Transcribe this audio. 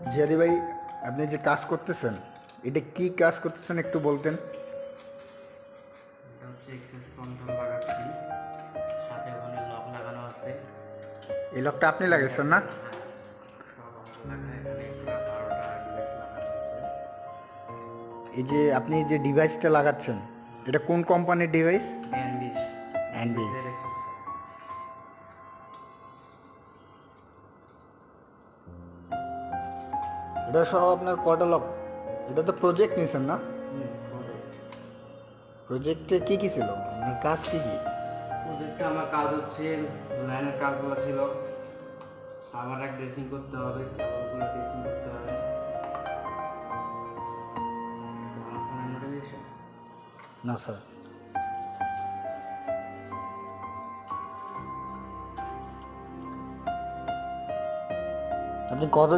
জিয়াদি ভাই, আপনি যে কাজ করতেছেন, এটা কি কাজ করতেছেন একটু বলতেন? এটা হচ্ছে এক্সেস কন্ট্রোল লাগাচ্ছি, সাথে ওখানে লক লাগানো আছে। এই লকটা আপনি লাগাইছেন না? হ্যাঁ, সব অংশ লাগা, এখানে পুরো 12টা ডিভাইস লাগানো আছে। এই যে আপনি যে ডিভাইসটা লাগাচ্ছেন, এটা কোন কোম্পানির ডিভাইস? অ্যানবিস, অ্যানবিস। অ্যানবিসের এক্সেস। এটা সহ আপনার কয়টা লক? এটা তো প্রজেক্ট নিছেন না? প্রজেক্টে কি কি ছিল, আপনার কাজ কি কি? প্রজেক্টে আমার কাজ হচ্ছে লাইনের কাজগুলো ছিল, সার্ভার এক ড্রেসিং করতে হবে, কেবলগুলো ড্রেসিং করতে হবে। আমার ফোনের নোটিফিকেশন না স্যার। আপনি কত